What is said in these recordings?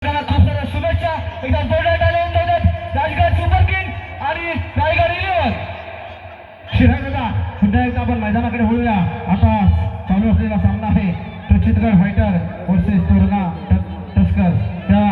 खूप साऱ्या शुभेच्छा एकदा जोरदार आलेल्या आहेत राजगड सुपर किंग आणि रायगड 11 शिरागदा पुन्हा एकदा आपण मैदानाकडे वळूया। आता चालू असलेला सामना आहे प्रचितगड फायटर वर्सेस तोरणा टस्कर। त्या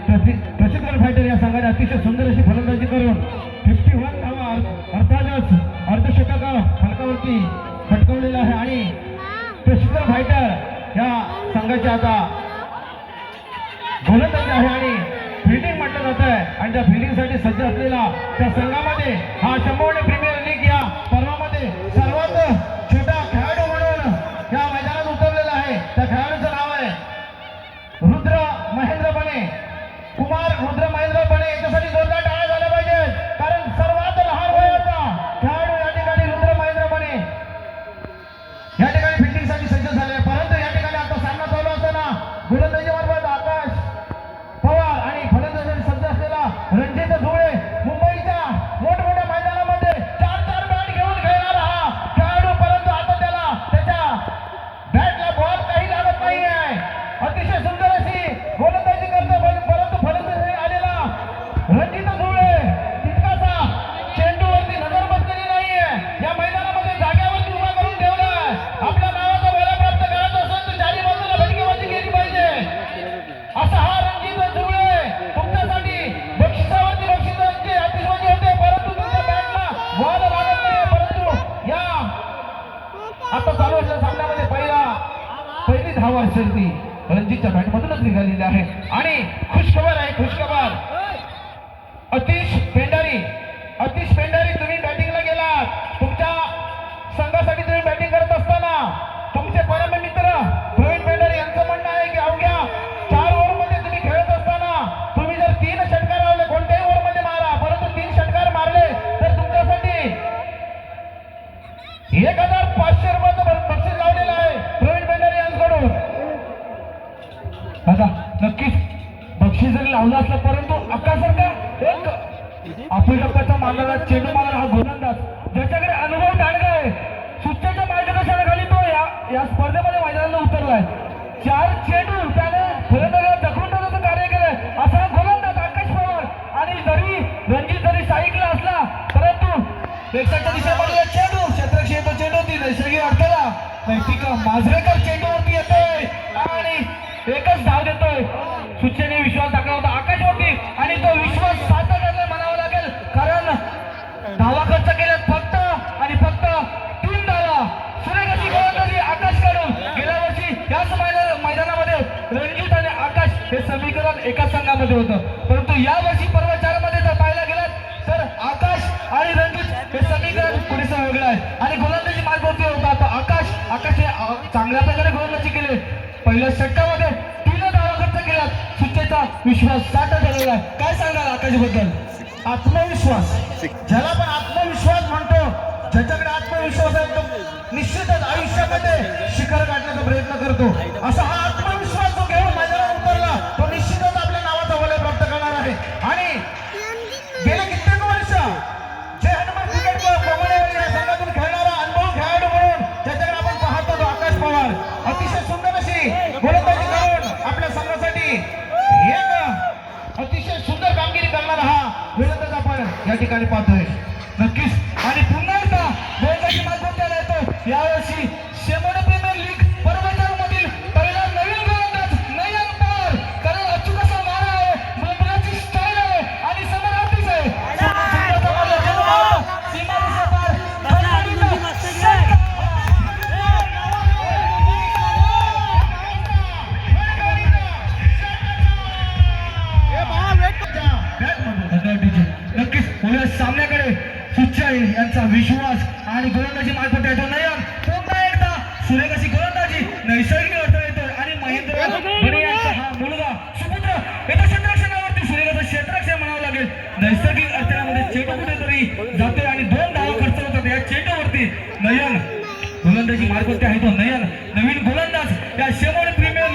प्रचितगड फायटर या संघाने अतिशय सुंदर अशी फलंदाजी करून 51 धावा अर्थातच अर्धशतक फलकावरती फटकवलेला आहे आणि प्रचितगड फायटर या संघाचे आता गोलंदाजी आहे आणि फिल्डिंग म्हटलं जात आहे आणि त्या फिल्डिंगसाठी सज्ज असलेला त्या संघामध्ये हा शंभरने प्रीमियर लीग या पर्वामध्ये सर्वात छोटा खेळाडू म्हणून या मैदानात उतरलेला आहे। त्या खेळाडूचं नाव आहे रुद्र महेंद्र बने, कुमार रुद्र महेंद्र बने। याच्यासाठी जोरदार टाळ्या झाल्या पाहिजेत कारण सर्वात लहान वयाचा खेळाडू या ठिकाणी रुद्र महेंद्र बने या ठिकाणी फिल्डिंगसाठी सज्ज झाले। परंतु या ठिकाणी आता सामना चालू असताना गोलंदाजी मार्फत आकाश पवार आणि फलंदाजी सज्ज असलेला रणजित धुळे मुंबईच्या मोठमोठ्या मैदानामध्ये 4-4 बॅट घेऊन खेळणारा हा खेळाडू, परंतु आता त्याला त्याच्या बॅटला बॉल काही लागत नाही आहे। अतिशय सुंदर अशी गोलंदाजी करतो परंतु फलंदाजी आलेला रणजित धुळे तितकासा चेंडूवरती नजर बसलेली नाहीये। या मैदानामध्ये जाग्यावरती उभा करून ठेवलाय। आपल्या नावाचा बोला प्राप्त करायचा असेल तर चारी बाजूला फटकेबाजी केली पाहिजे असा हा रणजित धुळे तुमच्यासाठी बक्षिसावरती बक्षिसांची आतिषबाजी होते परंतु तुमच्या बॅटला बॉल लागत नाही। परंतु या आता चालू असलेल्या सामन्यामध्ये पहिली धावा शर्ती रणजितच्या बॅटमधूनच निघालेली आहे आणि खुशखबर आहे, खुशखबर अतिश पेंढारी तुम्ही बॅटिंगला गेलात। तुमच्या संघासाठी तुम्ही बॅटिंग करत असताना तुमचे परम मित्र प्रवीण पेंढारी यांचं म्हणणं आहे की अवघ्या 4 ओव्हरमध्ये तुम्ही खेळत असताना तुम्ही जर 3 षटकार लावले, कोणत्याही ओव्हरमध्ये मारा परंतु 3 षटकार मारले तर तुमच्यासाठी 1500 रुपयाचं बक्षीस लावलेलं आहे प्रवीण पेंढारी यांच्याकडून। आता नक्कीच बक्षीस जरी लावलं असलं परंतु आकाशसारखा एक टप्प्याचा मारणारा चेंडू मारणारा हा गोलंदाज ज्याच्याकडे अनुभव दांडगा आहे, सुट्ट्याच्या मार्गदर्शनाखाली तो या स्पर्धेमध्ये मैदानाला उतरलाय। 4 चेंडू त्याने फलंदाजाला जखून ठेवण्याचं कार्य केलंय असा गोलंदाज आकाश पवार। आणि जरी रणजित जरी साईडला असला परंतु प्रेक्षकांच्या दिशेमध्ये चेंडू क्षेत्ररक्षक येतो, चेंडू ती नैसर्गिक अडथळा नैतिक मांजरेकर चेंडूवरती येतोय आणि एकच धाव देतोय। सुचेने विश्वास टाकला होता आकाशवरती आणि तो विश्वास साध्य करण्याला म्हणावं लागेल कारण धावा खर्च केल्यात फक्त आणि फक्त 3 धावा। सुरेख अशी गोलंदाजी आकाश कडून गेल्या वर्षी याच मैदानामध्ये रणजित आणि आकाश हे समीकरण एकाच संघामध्ये होतं परंतु या वर्षी पर्व 4 मध्ये जर पाहायला गेलात तर आकाश आणि रणजित हे समीकरण पुरेसं वेगळं आहे आणि गोलंदाजी मार्गावरती होता तो आकाश हे चांगल्या प्रकारे गोलंदाजी केली। पहिल्या षटकामध्ये 3 धावा खर्च केल्यात, सुचेचा विश्वास साध्य झालेला आहे। काय सांगाल आकाश बद्दल? आत्मविश्वास, ज्याला आपण आत्मविश्वास म्हणतो, ज्याच्याकडे आत्मविश्वास आहे तो निश्चितच आयुष्यामध्ये शिखर गाठण्याचा प्रयत्न करतो। असा हा आत्मविश्वास जो घेऊन मैदानात उतरला तो निश्चितच आपल्या नावाचा वलय प्राप्त करणार आहे आणि गेले कित्येक वर्ष जे हनुमान क्रिकेट कोमडेवाडी या संघातून खेळणारा अनुभव खेळाडू म्हणून ज्याच्याकडे आपण पाहतो तो आकाश पवार अतिशय सुंदर अशी गोलंदाजी करून आपल्या संघासाठी एक अतिशय सुंदर कामगिरी करणारा हा गोलंदाज आपण या ठिकाणी पाहतोय नक्कीच। आणि पुन्हा एकदा गोलंदाजी मार्फत त्याला येतो यावर्षी शेमोडे प्रीमियर लीग पर्व 4 मधील पहिला नवीन गोलंदाज नयन पवार। कारण अचूक असा मारा आहे, मुंबईची स्टाईल आहे आणि समोर आर्टिस्ट आहे। नक्कीच पुढे सामन्याकडे सुच्चाई यांचा विश्वास आणि गोलंदाजी मार्फत येतो नयन। पुन्हा एकदा सुरेख अशी गोलंदाजी नैसर्गिक अडथळा येतोय आणि महेंद्र बने यांचा हा मुलगा सुपुत्र येतो क्षेत्ररक्षणावरती। सुरेखाचं क्षेत्ररक्षण म्हणावं लागेल, नैसर्गिक अडथळ्यामध्ये चेंडू कुठेतरी जातोय आणि 2 धावा खर्च होतात या चेंडूवरती। नयन गोलंदाजी मार्फत आहे तो नयन नवीन गोलंदाज या शेमोडे प्रीमियर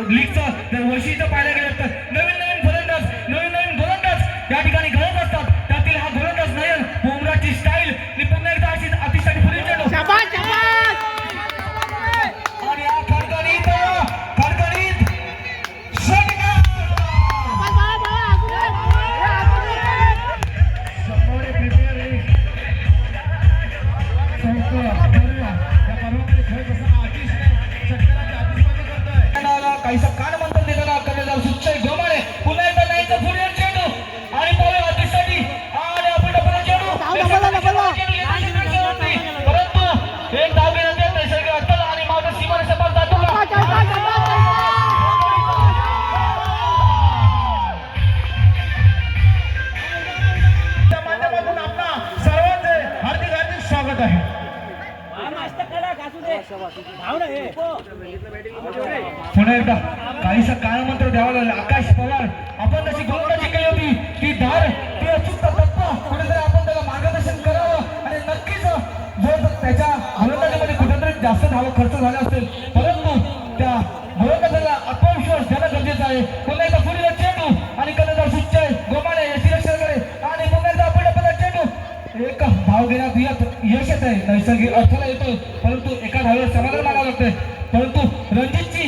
लीगचं जर वैशिष्ट्य पाहायला गेलं तर नवीन गोलंदाज या ठिकाणी गळत असतात, त्यातील हा गोलंदाज नयन बुमराची स्टाईल आणि पुन्हा एकदा अशी अतिशय फुली चेंडू आणि हा खडखडीत षटकार पुन्हा एकदा काहीसा काळ मंत्र द्यावा लागला. आकाश पवार आपण तशी गोलंदाजी केली होती ती धार ती अचूक टप्पा कुठेतरी आपण त्याला मार्गदर्शन करावं आणि नक्कीच जर त्याच्या गोलंदाजीमध्ये कुठेतरी जास्त धावा खर्च झाला असेल परंतु त्या गोलंदाजाला आत्मविश्वास देणं गरजेचं आहे. पुन्हा एकदा पुढील चेंडू आणि कर्णधार सुच्चय गोमाळे यष्टीरक्षणाकडे आणि पुन्हा एकदा आपण आपला चेंडू एक धाव घेण्यात यश येत आहे. नैसर्गिक अडथळा येतो परंतु एका धावेवर समाधान मानावं लागतंय. परंतु रणजितची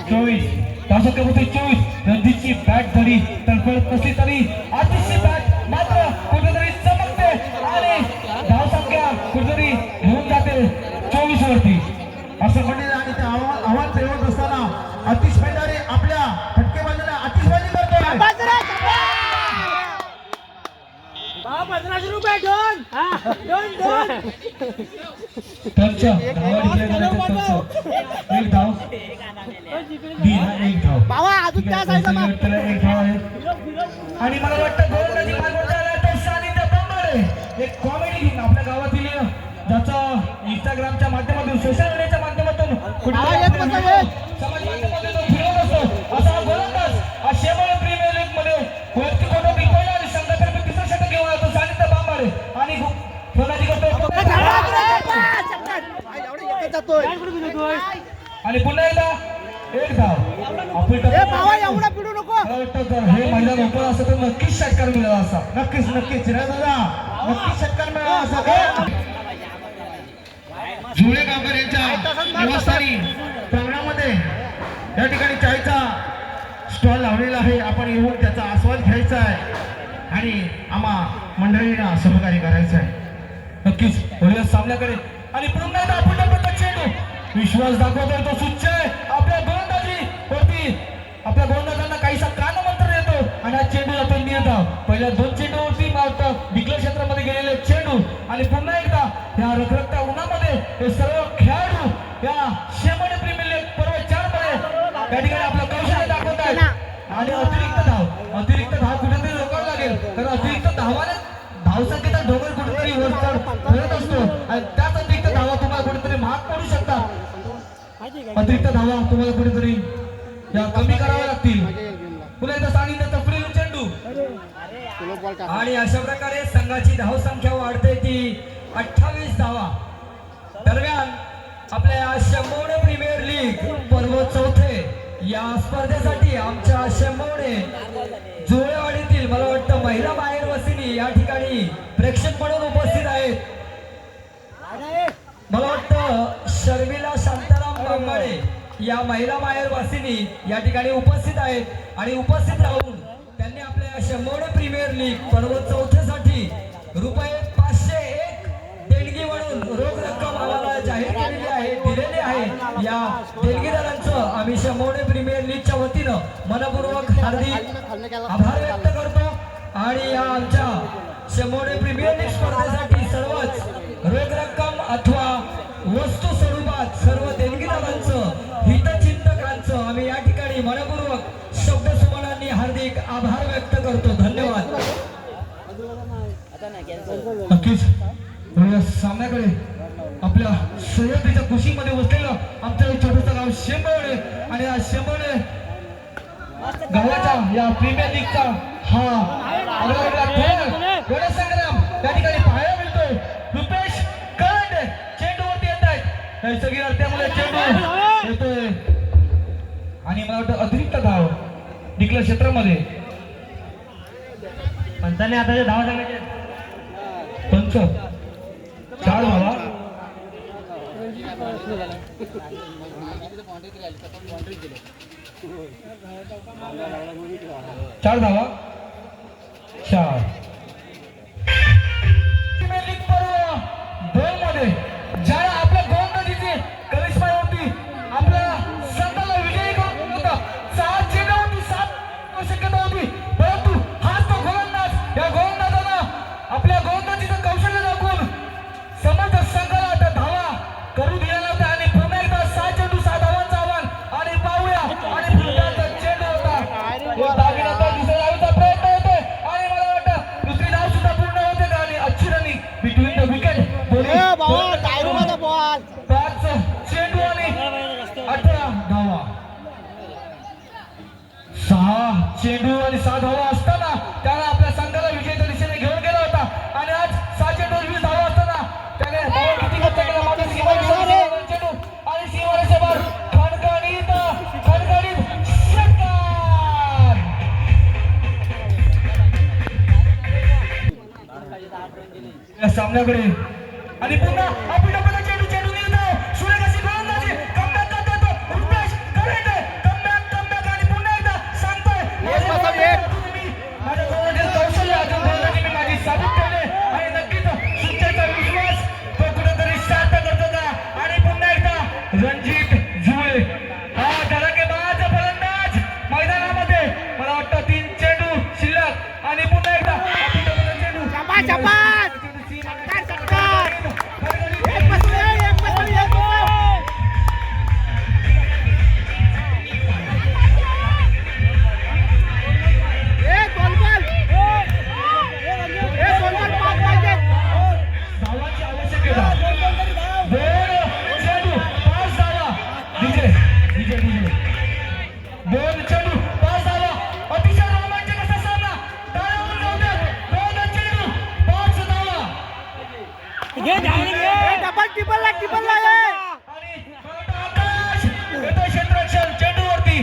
24 धावसंख्या 24 रणजितची बॅट जरी तडफडत नसली तरी आजची बॅट मात्र कुठेतरी चमकते आणि धावसंख्या कुठेतरी घेऊन जाते 24 वरती असं म्हणणे आणि ते आव्हान ठेवत असताना आतिश मैदारी आपल्या फटकेबाजीला आतिषबाजी करतोय. त्यांच्या धावा डिक्लेअर झाल्यानंतर एक धाव एक धाव एक धाव आहे आणि मला वाटतं गोलंदाजी मागवताना तो सानिध्य बंबाळे एक कॉमेडी घेऊन आपल्या गावातील ज्याचं इंस्टाग्रामच्या माध्यमातून सोशल मीडियाच्या माध्यमातून समाज माध्यमातून फिरवत असतो असा हा गोलंदाज हा शेमोळे प्रीमियर लीग मध्ये वरती कोणा पहिला आणि संघातर्फे तिसरा षटक घेऊन आला तो सानिध्य बंबाळे आणि फलंदाजी करतोय आणि पुन्हा एकदा एक धाव हे मैदान ओपन असतं तर नक्कीच षटकार मिळाला असता. नक्कीच नक्कीच षटकार मिळाला असा. जुळे गावकर यांच्या निवासस्थानी प्रांगणामध्ये या ठिकाणी चायचा स्टॉल लावलेला आहे. आपण येऊन त्याचा आस्वाद घ्यायचा आहे आणि आम्हा मंडळींना सहकार्य करायचं आहे. नक्कीच पुढील सामन्याकडे आणि पुन्हा एकदा आपण चेंडू विश्वास दाखवतोय तो सुच्चय आपल्या गोलंदाजी वरती आपल्या गोलंदाजांना काहीसा कानमंत्र येतो आणि हा चेंडू जातो नियंत्रण पहिल्या 2 चेंडूवरती मात्र डिक्लेअर क्षेत्रामध्ये गेलेले चेंडू आणि पुन्हा एकदा या रखरखत्या उन्हामध्ये हे सर्व खेळाडू या शेमोळे प्रीमियर लीग पर्व 4 मध्ये त्या ठिकाणी आपलं कौशल्य दाखवत आहेत आणि अतिरिक्त धाव कुठेतरी रोकावं लागेल कारण अतिरिक्त धावाने धावसंख्येचा ढोबळ कुठेतरी वरचढ करत असतो आणि त्याच अतिरिक्त धावा तुम्हाला कुठेतरी महाग पडू शकतात. अतिरिक्त धावा तुम्हाला कुठेतरी या कमी कराव्या लागतील. पुन्हा एकदा सांगितलं पुढील चेंडू आणि अशा प्रकारे संघाची धावसंख्या वाढते ती 28 धावा. दरम्यान आपल्या शेंबवणे प्रीमियर लीग पर्व 4 या स्पर्धेसाठी आमच्या शेंबवणे जुळेवाडीतील मला वाटतं महिला माहेर वसिनी या ठिकाणी प्रेक्षक म्हणून उपस्थित आहेत. मला वाटतं शर्मिला शांताराम बांबाळे या महिला माहेर वासिनी या ठिकाणी उपस्थित आहेत आणि उपस्थित राहून त्यांनी आपल्या शेंबवणे प्रीमियर लीग पर्व 4 साठी रुपये 501 देणगी म्हणून रोख रक्कम आम्हाला जाहीर केलेली आहे दिलेली आहे. या देणगीदारांचं आम्ही शेंबवणे प्रीमियर लीगच्या वतीनं मनपूर्वक हार्दिक आभार व्यक्त करतो आणि या आमच्या शेंबवणे प्रीमियर लीग स्पर्धेसाठी सर्वच रोख रक्कम अथवा वस्तू स्वरूपात सर्व देणगीदारांचं हितचिंतकांचं आम्ही या ठिकाणी मनपूर्वक शब्दसुमनांनी हार्दिक आभार व्यक्त करतो. धन्यवाद. नक्कीच सामन्याकडे आपल्या सह्याद्रीच्या कुशीमध्ये बसलेलं आमचं छोटंसं गाव शेंबवणे आणि या शेंबवणे गावाच्या या प्रीमियर लीगचा हा संग्राम त्या ठिकाणी पाहायला मिळतोय. रुपेश करंडे चेंडूवरती येत आहेत नैसर्गिक त्यामुळे चेंडू येतोय आणि मला वाटतं अतिरिक्त धाव डिक्लेअर क्षेत्रामध्ये पंचाने आता धावा सांगायचे पंच 4 धावा 4 धावा 4 2 मध्ये ज्याला आपल्या गोलंदाजीची करिश्मा होती आपल्या संघाला विजयी करून होता 6 चेंडूवरती 7 शक्यता होती परंतु हाच तो गोलंदाज या गोलंदाजानं आपल्या गोलंदाजीचं कौशल्य दाखवून समर्थ संघाला त्या धावा करू दिल्या नव्हत्या आणि पुन्हा एकदा 6 चेंडू 6 धावांचं आव्हान आणि पाहूया आणि पुढचा चेंडू होता दागिन्याचा दुसऱ्या धावेचा प्रयत्न होतोय आणि मला वाटतं हा चेंडू आणि 6 धावा असताना त्याने आपल्या संघाला विजयाच्या दिशेने घेऊन गेला होता आणि आज 6 चेंडू 20 धावा असताना त्याने धावा किती खर्च केला मात्र सीमारेषेवर चेंडू आणि सीमारेषेवर खणखणीत षटकार. या सामन्याकडे आणि पुन्हा आपण डबल चेंडू निर्धाव सुरेख अशी गोलंदाजी कमबॅक करतो रुपेश करेक्ट कमबॅक आणि पुन्हा एकदा सांगतोय माझ्या जवळ कौशल्य अजून गोलंदाजी मी माझी साबित केले आणि नक्कीच सुट्ट्याचा विश्वास तो कुठेतरी सार्थ करतो का. आणि पुन्हा एकदा रणजित जुळे हा धडाकेबाज फलंदाज मैदानामध्ये मला वाटतं 3 चेंडू शिल्लक आणि पुन्हा एकदा आपण डबल चेंडू धावांची आवश्यकता 2 चेंडू 5 धावा डीजे 2 चेंडू 5 धावा अतिशय रोमांचक असा सामना टाळ्या जाऊ द्या 2 चेंडू 5 धावा आणि आकाश येतोय क्षेत्ररक्षण चेंडूवरती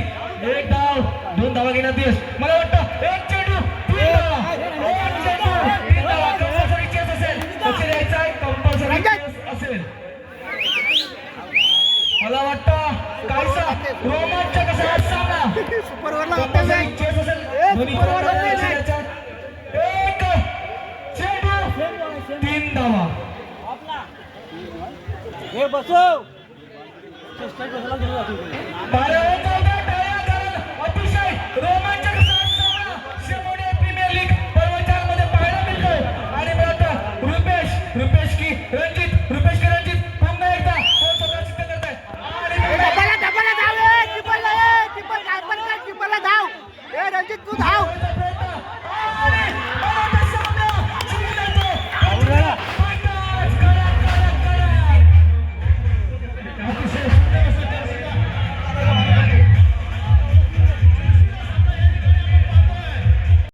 1 धाव 2 धावा घेण्यात येस मला वाटतं 1 चेंडू 3 धावा 1 चेंडू 3 धावा कंपल्सरी चेस असेल लक्ष द्यायचं आहे कंपल्सरी चेस असेल मला वाटतं काहीसा रोमांचक असा हा सामना कंपल्सरी चेस असेल दोन्ही फलंदाजांनी लक्ष द्यायचं. 1 चेंडू 3 धावा अतिशय रोमांचक शेमोडे प्रीमियर लीग पर्वतामध्ये पाहायला मिळतोय आणि मला वाटतं रुपेश की रणजित पुन्हा एकदा तो स्वतः सिद्ध करताय आणि रणजित तू धाव.